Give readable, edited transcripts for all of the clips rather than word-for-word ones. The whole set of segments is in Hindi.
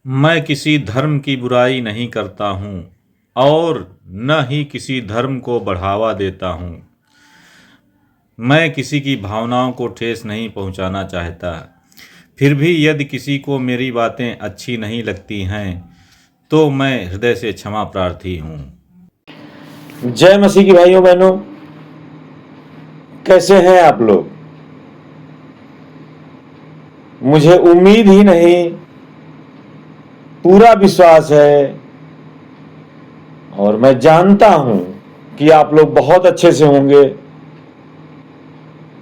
मैं किसी धर्म की बुराई नहीं करता हूँ और न ही किसी धर्म को बढ़ावा देता हूँ। मैं किसी की भावनाओं को ठेस नहीं पहुँचाना चाहता। फिर भी यदि किसी को मेरी बातें अच्छी नहीं लगती हैं तो मैं हृदय से क्षमा प्रार्थी हूँ। जय मसीह की भाइयों बहनों, कैसे हैं आप लोग। मुझे उम्मीद ही नहीं, पूरा विश्वास है और मैं जानता हूं कि आप लोग बहुत अच्छे से होंगे।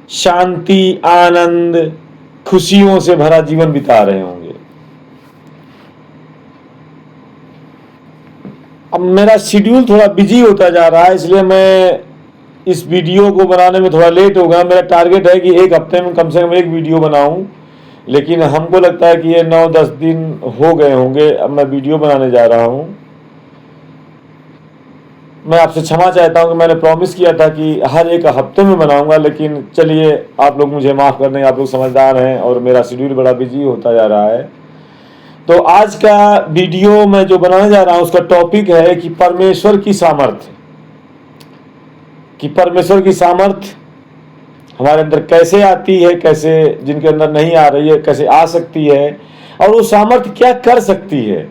शांति, आनंद, खुशियों से भरा जीवन बिता रहे होंगे। अब मेरा शेड्यूल थोड़ा बिजी होता जा रहा है, इसलिए मैं इस वीडियो को बनाने में थोड़ा लेट हो गया। मेरा टारगेट है कि एक हफ्ते में कम से कम एक वीडियो बनाऊं, लेकिन हमको लगता है कि ये 9-10 दिन हो गए होंगे। अब मैं वीडियो बनाने जा रहा हूं। मैं आपसे क्षमा चाहता हूं कि मैंने प्रॉमिस किया था कि हर एक हफ्ते में बनाऊंगा, लेकिन चलिए, आप लोग मुझे माफ़ कर दें, आप लोग समझदार हैं और मेरा शेड्यूल बड़ा बिजी होता जा रहा है। तो आज का वीडियो मैं जो बनाने जा रहा हूं उसका टॉपिक है कि परमेश्वर की सामर्थ्य, कि परमेश्वर की सामर्थ्य हमारे अंदर कैसे आती है, कैसे जिनके अंदर नहीं आ रही है कैसे आ सकती है, और वो सामर्थ्य क्या कर सकती है।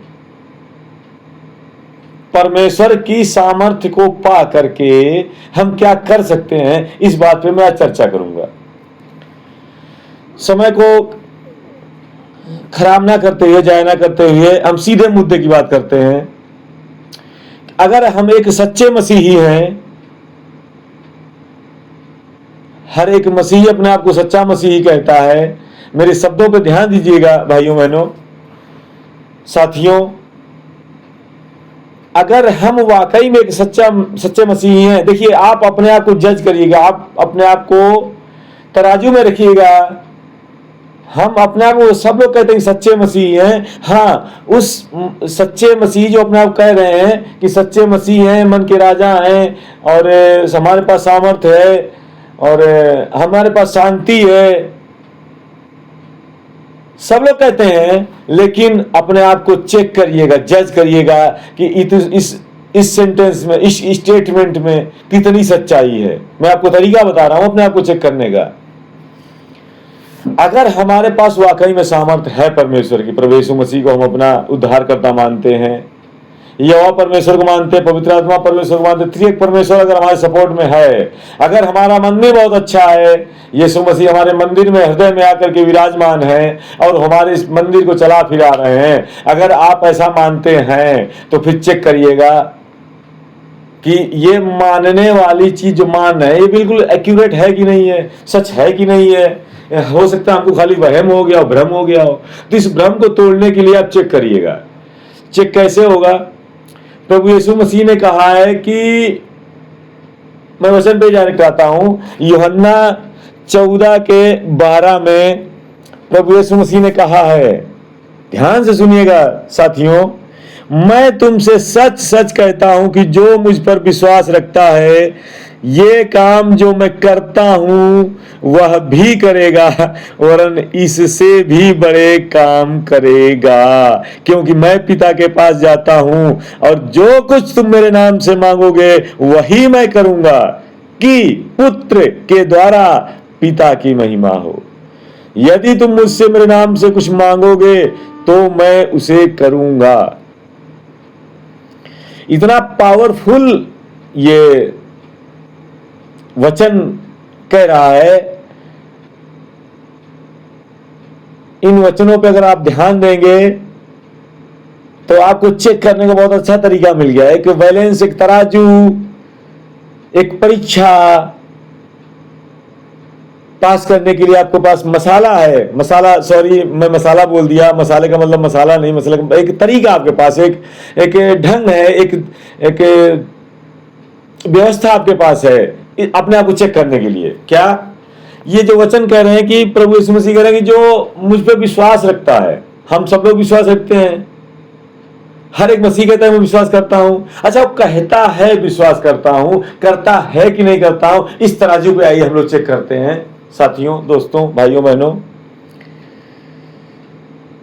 परमेश्वर की सामर्थ्य को पा करके हम क्या कर सकते हैं, इस बात पे मैं आज चर्चा करूंगा। समय को खराब ना करते हुए, जाया ना करते हुए, हम सीधे मुद्दे की बात करते हैं। अगर हम एक सच्चे मसीही हैं, हर एक मसीही अपने आप को सच्चा मसीही कहता है। मेरे शब्दों पे ध्यान दीजिएगा भाइयों बहनों, साथियों। अगर हम वाकई में एक सच्चे मसीही हैं, देखिए, आप अपने आप को जज करिएगा, आप अपने आप को तराजू में रखिएगा। हम अपने आप को, सब लोग कहते हैं कि सच्चे मसीही हैं। हाँ, उस सच्चे मसीही जो अपने आप कह रहे हैं कि सच्चे मसीही हैं, मन के राजा हैं और हमारे पास सामर्थ्य है और हमारे पास शांति है, सब लोग कहते हैं। लेकिन अपने आप को चेक करिएगा, जज करिएगा कि इस सेंटेंस में, इस स्टेटमेंट में कितनी सच्चाई है। मैं आपको तरीका बता रहा हूं अपने आप को चेक करने का। अगर हमारे पास वाकई में सामर्थ्य है परमेश्वर की, प्रभु यीशु मसीह को हम अपना उद्धारकर्ता मानते हैं, यहोवा परमेश्वर को मानते हैं, पवित्र आत्मा परमेश्वर को मानते हैं, त्रिएक परमेश्वर अगर हमारे सपोर्ट में है, अगर हमारा मंदिर बहुत अच्छा है, यीशु मसीह हमारे मंदिर में हृदय में आकर के विराजमान है और हमारे इस मंदिर को चला फिरा रहे हैं, अगर आप ऐसा मानते हैं तो फिर चेक करिएगा कि ये मानने वाली चीज जो मान रहे हैं ये बिल्कुल एक्यूरेट है कि नहीं है, सच है कि नहीं है। हो सकता है हमको खाली वहम हो गया हो, भ्रम हो गया हो। तो इस भ्रम को तोड़ने के लिए आप चेक करिएगा। चेक कैसे होगा? प्रभु यीशु मसीह ने कहा है कि, मैं वचन पे जाने चाहता हूं, यूहन्ना 14:12 में प्रभु यीशु मसीह ने कहा है, ध्यान से सुनिएगा साथियों, मैं तुमसे सच सच कहता हूं कि जो मुझ पर विश्वास रखता है, ये काम जो मैं करता हूं वह भी करेगा, वरन इससे भी बड़े काम करेगा, क्योंकि मैं पिता के पास जाता हूं और जो कुछ तुम मेरे नाम से मांगोगे वही मैं करूंगा, कि पुत्र के द्वारा पिता की महिमा हो। यदि तुम मुझसे मेरे नाम से कुछ मांगोगे तो मैं उसे करूंगा। इतना पावरफुल ये वचन कह रहा है। इन वचनों पे अगर आप ध्यान देंगे तो आपको चेक करने का बहुत अच्छा तरीका मिल गया। एक बैलेंस, एक तराजू, एक परीक्षा पास करने के लिए आपके पास मसाला है। मसाला, सॉरी मैं मसाला बोल दिया, मसाले का मतलब मसाला नहीं, मसाले का एक तरीका आपके पास, एक ढंग है, एक व्यवस्था आपके पास है अपने आप को चेक करने के लिए। क्या ये जो वचन कह रहे हैं कि प्रभु यीशु मसीह कह रहे हैं कि जो मुझ पर विश्वास रखता है, हम सब लोग विश्वास रखते हैं, हर एक मसीह कहता है मैं विश्वास करता हूं। अच्छा, वो कहता है विश्वास करता हूं, करता है कि नहीं करता हूं, इस तराजू पे आइए हम लोग चेक करते हैं साथियों, दोस्तों, भाइयों बहनों।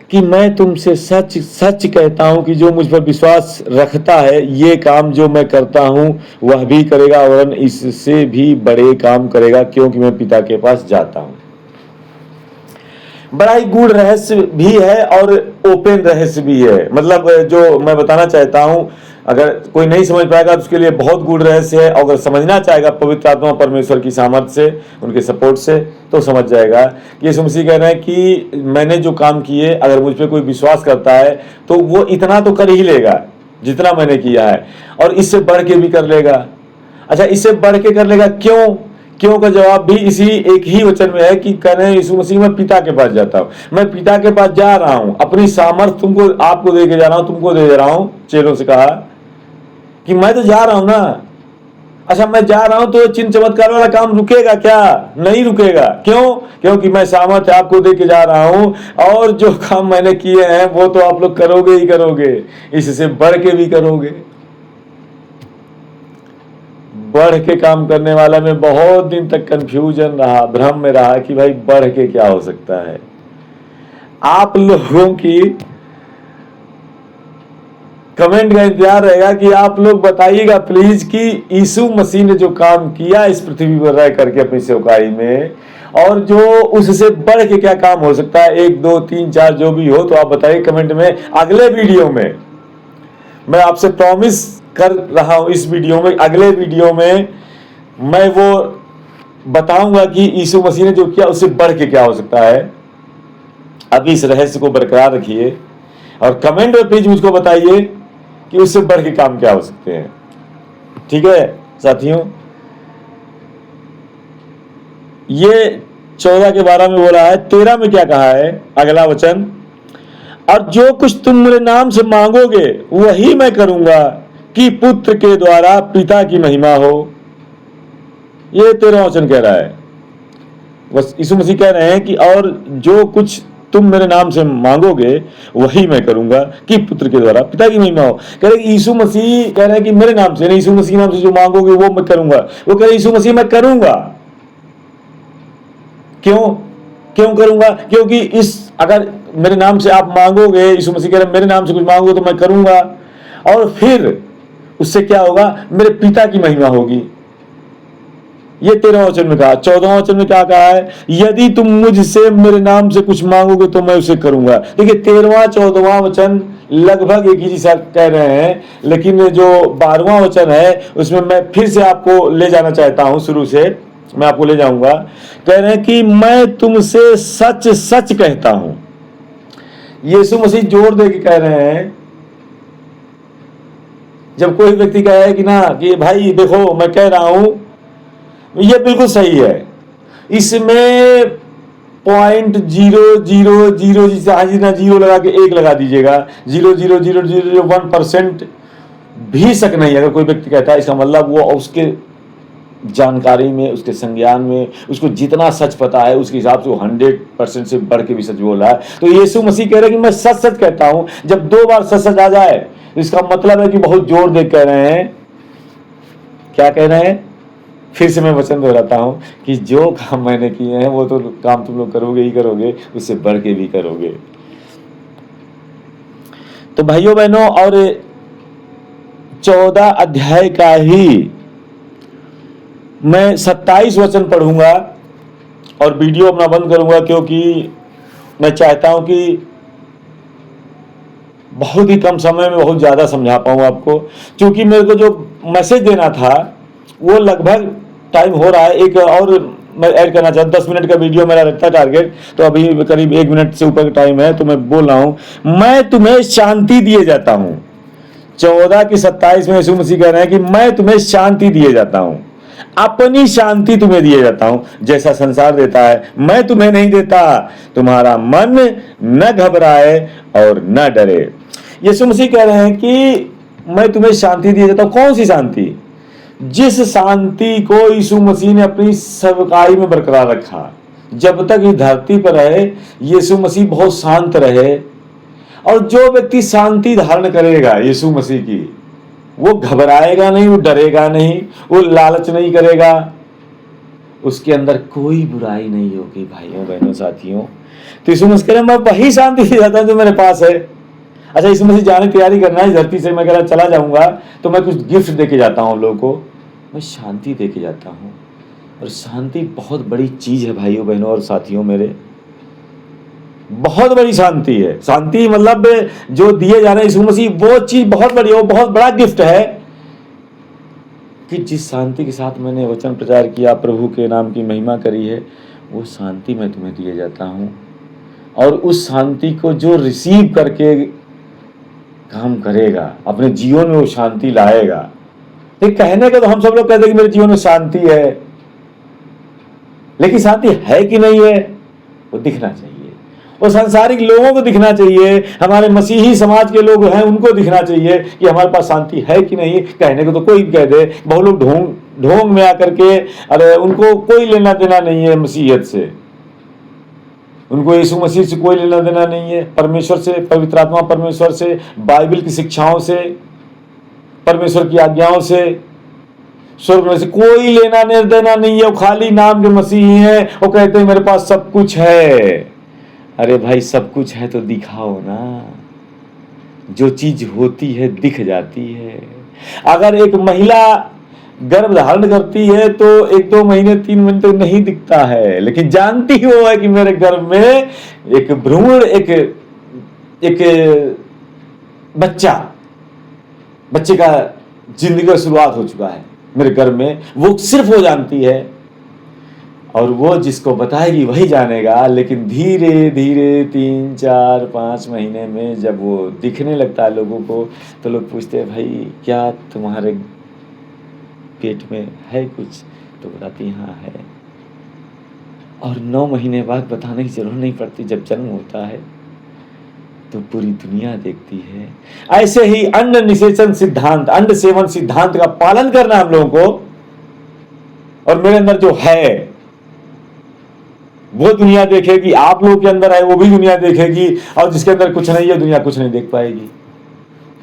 कि मैं तुमसे सच सच कहता हूं कि जो मुझ पर विश्वास रखता है ये काम जो मैं करता हूं वह भी करेगा और इससे भी बड़े काम करेगा, क्योंकि मैं पिता के पास जाता हूं। बड़ा ही गूढ़ रहस्य भी है और ओपन रहस्य भी है। मतलब जो मैं बताना चाहता हूं, अगर कोई नहीं समझ पाएगा तो उसके लिए बहुत गूढ़ रहस्य है, और अगर समझना चाहेगा पवित्र आत्मा परमेश्वर की सामर्थ्य से, उनके सपोर्ट से, तो समझ जाएगा कि यीशु मसीह कह रहे हैं कि मैंने जो काम किए अगर मुझ पर कोई विश्वास करता है तो वो इतना तो कर ही लेगा जितना मैंने किया है, और इससे बढ़ के भी कर लेगा। अच्छा, इससे बढ़ के कर लेगा क्यों? क्यों का जवाब भी इसी एक ही वचन में है कि कह रहे हैं यीशु मसीह मैं पिता के पास जाता हूं, मैं पिता के पास जा रहा हूं, अपनी सामर्थ तुमको आपको दे के जा रहा हूं, तुमको दे रहा हूं। चेलों से कहा कि मैं तो जा रहा हूं ना। अच्छा, मैं जा रहा हूं तो चिन्ह चमत्कार वाला काम रुकेगा क्या? नहीं रुकेगा। क्यों? क्योंकि मैं सामर्थ्य आपको दे के जा रहा हूं, और जो काम मैंने किए हैं वो तो आप लोग करोगे ही करोगे, इससे बढ़ के भी करोगे। बढ़ के काम करने वाला में बहुत दिन तक कंफ्यूजन रहा, भ्रम में रहा कि भाई बढ़ के क्या हो सकता है। आप लोगों की कमेंट का इंतजार रहेगा कि आप लोग बताइएगा प्लीज कि यीशु मसीह ने जो काम किया इस पृथ्वी पर रह करके अपनी सेवकाई में, और जो उससे बढ़ के क्या काम हो सकता है, 1 2 3 4 जो भी हो, तो आप बताइए कमेंट में। अगले वीडियो में मैं आपसे प्रॉमिस कर रहा हूं, इस वीडियो में, अगले वीडियो में मैं वो बताऊंगा कि यीशु मसीह ने जो किया उससे बढ़ के क्या हो सकता है। अभी इस रहस्य को बरकरार रखिए और कमेंट में प्लीज मुझको बताइए कि उससे बढ़ के काम क्या हो सकते हैं। ठीक है साथियों, ये 14 के 12 में बोला है। 13 में क्या कहा है अगला वचन? और जो कुछ तुम मेरे नाम से मांगोगे वही मैं करूंगा कि पुत्र के द्वारा पिता की महिमा हो। ये 13वां वचन कह रहा है। बस यीशु मसीह कह रहे हैं कि और जो कुछ तुम मेरे नाम से मांगोगे वही मैं करूंगा कि पुत्र के द्वारा पिता की महिमा हो। कह रहे यीशु मसीह कह रहे हैं कि मेरे नाम से नहीं, यीशु मसीह नाम से जो मांगोगे वो मैं करूंगा। वो कह रहे यीशु मसीह मैं करूंगा। क्यों करूंगा? क्योंकि इस अगर मेरे नाम से आप मांगोगे, यीशु मसीह कह रहे मेरे नाम से कुछ मांगोगे तो मैं करूंगा, और फिर उससे क्या होगा? मेरे पिता की महिमा होगी। ये 13वां वचन में कहा। 14वां वचन में क्या कहा है? यदि तुम मुझसे मेरे नाम से कुछ मांगोगे तो मैं उसे करूंगा। देखिए 13वां 14वां वचन लगभग एक ही जैसा कह रहे हैं, लेकिन जो 12वां वचन है उसमें मैं फिर से आपको ले जाना चाहता हूं, शुरू से मैं आपको ले जाऊंगा। कह रहे हैं कि मैं तुमसे सच सच कहता हूं। यीशु मसीह जोर दे के कह रहे हैं। जब कोई व्यक्ति कहे कि ना कि भाई देखो मैं कह रहा हूं, ये बिल्कुल सही है, इसमें 0.000 जिसे हाजिर ना जीरो लगा के 1 लगा दीजिएगा, 0.00001% भी शक नहीं। अगर कोई व्यक्ति कहता है इसका मतलब वो उसके जानकारी में, उसके संज्ञान में, उसको जितना सच पता है उसके हिसाब से वो 100% से बढ़ के भी सच बोल रहा है। तो यीशु मसीह कह रहे हैं कि मैं सच सच कहता हूं। जब 2 बार सच सच आ जाए तो इसका मतलब है कि बहुत जोर दे कह रहे हैं। क्या कह रहे हैं? फिर से मैं वचन दोहराता हूं कि जो काम मैंने किए हैं वो तो काम तुम लोग करोगे ही करोगे, उससे बढ़ के भी करोगे। तो भाइयों बहनों, और 14 अध्याय का ही मैं 27 वचन पढ़ूंगा और वीडियो अपना बंद करूंगा, क्योंकि मैं चाहता हूं कि बहुत ही कम समय में बहुत ज्यादा समझा पाऊं आपको। क्योंकि मेरे को जो मैसेज देना था वो लगभग टाइम हो रहा है। एक और मैं ऐड करना चाहता हूं, 10 मिनट का वीडियो मेरा रखता है टारगेट, तो अभी करीब 1 मिनट से ऊपर का टाइम है, तो मैं बोल रहा हूं मैं तुम्हें शांति दिए जाता हूं। 14 की 27 में यीशु मसीह कह रहे हैं कि मैं तुम्हें शांति दिए जाता हूं, अपनी शांति तुम्हें दिए जाता हूं, जैसा संसार देता है मैं तुम्हें नहीं देता। तुम्हारा मन न घबराए और न डरे। यीशु मसीह कह रहे हैं कि मैं तुम्हें शांति दिए जाता हूं। कौन सी शांति? जिस शांति को यीशु मसीह ने अपनी सेवकाई में बरकरार रखा। जब तक ये धरती पर रहे यीशु मसीह बहुत शांत रहे, और जो व्यक्ति शांति धारण करेगा यीशु मसीह की, वो घबराएगा नहीं, वो डरेगा नहीं, वो लालच नहीं करेगा, उसके अंदर कोई बुराई नहीं होगी। भाइयों बहनों साथियों, तो यीशु मसीह कह रहे मैं वही शांति दे जाता हूँ जो मेरे पास है। अच्छा, यीशु मसीह जाने की तैयारी करना है इस धरती से, मैं कह रहा चला जाऊंगा तो मैं कुछ गिफ्ट दे के जाता हूँ लोगों को, मैं शांति दे के जाता हूँ। और शांति बहुत बड़ी चीज़ है भाइयों बहनों और साथियों मेरे, बहुत बड़ी शांति है। शांति मतलब जो दिए जा रहे हैं यीशु मसीह, वो चीज़ बहुत बड़ी है, वो बहुत बड़ा गिफ्ट है कि जिस शांति के साथ मैंने वचन प्रचार किया, प्रभु के नाम की महिमा करी है, वो शांति मैं तुम्हें दिए जाता हूँ। और उस शांति को जो रिसीव करके काम करेगा, अपने जीवन में वो शांति लाएगा। तो कहने का तो हम सब लोग कहते हैं कि मेरे जीवन में शांति है, लेकिन शांति है कि नहीं है वो दिखना चाहिए। वो सांसारिक लोगों को दिखना चाहिए, हमारे मसीही समाज के लोग हैं उनको दिखना चाहिए कि हमारे पास शांति है कि नहीं। कहने को तो कोई भी कह दे, बहुत लोग ढोंग में आकर के, अरे उनको कोई लेना देना नहीं है मसीहत से, उनको यीशु मसीह से कोई लेना देना नहीं है, परमेश्वर से, पवित्र आत्मा परमेश्वर से, बाइबल की शिक्षाओं से, परमेश्वर की आज्ञाओं से, स्वर्ग में से कोई लेना देना नहीं है। वो खाली नाम के मसीही हैं, वो कहते हैं मेरे पास सब कुछ है। अरे भाई, सब कुछ है तो दिखाओ ना। जो चीज होती है दिख जाती है। अगर एक महिला गर्भ धारण करती है तो 1-2 महीने 3 महीने तक नहीं दिखता है, लेकिन जानती वो है कि मेरे गर्भ में एक भ्रूण, एक बच्चे का जिंदगी का शुरुआत हो चुका है मेरे गर्भ में, वो सिर्फ वो जानती है। और वो जिसको बताएगी वही जानेगा। लेकिन धीरे धीरे 3, 4, 5 महीने में जब वो दिखने लगता है लोगों को, तो लोग पूछते हैं भाई क्या तुम्हारे पेट में है कुछ? तो बताती हाँ है। और 9 महीने बाद बताने की जरूरत नहीं पड़ती, जब जन्म होता है तो पूरी दुनिया देखती है। ऐसे ही अन्न निषेचन सिद्धांत, अन्न सेवन सिद्धांत का पालन करना हम लोगों को, और मेरे अंदर जो है वो दुनिया देखेगी, आप लोगों के अंदर है वो भी दुनिया देखेगी, और जिसके अंदर कुछ नहीं है दुनिया कुछ नहीं देख पाएगी।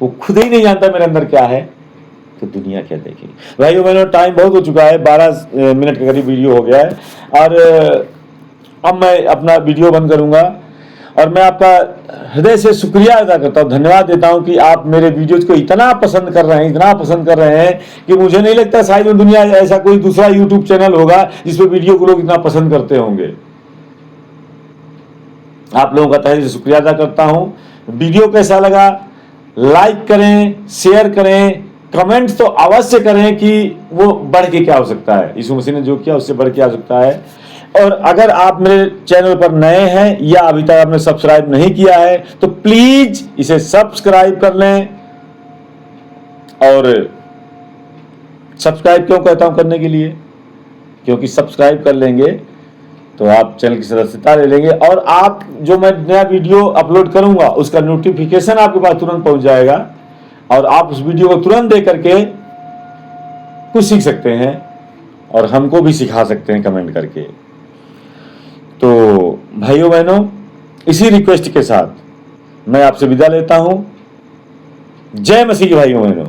वो खुद ही नहीं जानता मेरे अंदर क्या है, तो दुनिया क्या देखेगी। भाइयों बहनों, टाइम बहुत हो चुका है, 12 मिनट के करीब वीडियो हो गया है, और अब मैं अपना वीडियो बंद करूंगा। और मैं आपका हृदय से शुक्रिया अदा करता हूँ, धन्यवाद देता हूँ कि आप मेरे वीडियोज को इतना पसंद कर रहे हैं, इतना पसंद कर रहे हैं कि मुझे नहीं लगता शायद दुनिया ऐसा कोई दूसरा यूट्यूब चैनल होगा जिसपे वीडियो को लोग इतना पसंद करते होंगे। आप लोगों का तहे दिल से शुक्रिया अदा करता हूं। वीडियो कैसा लगा लाइक करें, शेयर करें, कमेंट तो अवश्य करें कि वो बढ़ के क्या हो सकता है, यीशु मसीह ने जो किया उससे बढ़ के आ सकता है। और अगर आप मेरे चैनल पर नए हैं या अभी तक आपने सब्सक्राइब नहीं किया है तो प्लीज इसे सब्सक्राइब कर लें। और सब्सक्राइब क्यों कहता हूं करने के लिए, क्योंकि सब्सक्राइब कर लेंगे तो आप चैनल की सदस्यता ले लेंगे, और आप जो मैं नया वीडियो अपलोड करूंगा उसका नोटिफिकेशन आपके पास तुरंत पहुंच जाएगा, और आप उस वीडियो को तुरंत देख करके कुछ सीख सकते हैं और हमको भी सिखा सकते हैं कमेंट करके। तो भाइयों बहनों, इसी रिक्वेस्ट के साथ मैं आपसे विदा लेता हूं। जय मसीह भाइयों बहनों।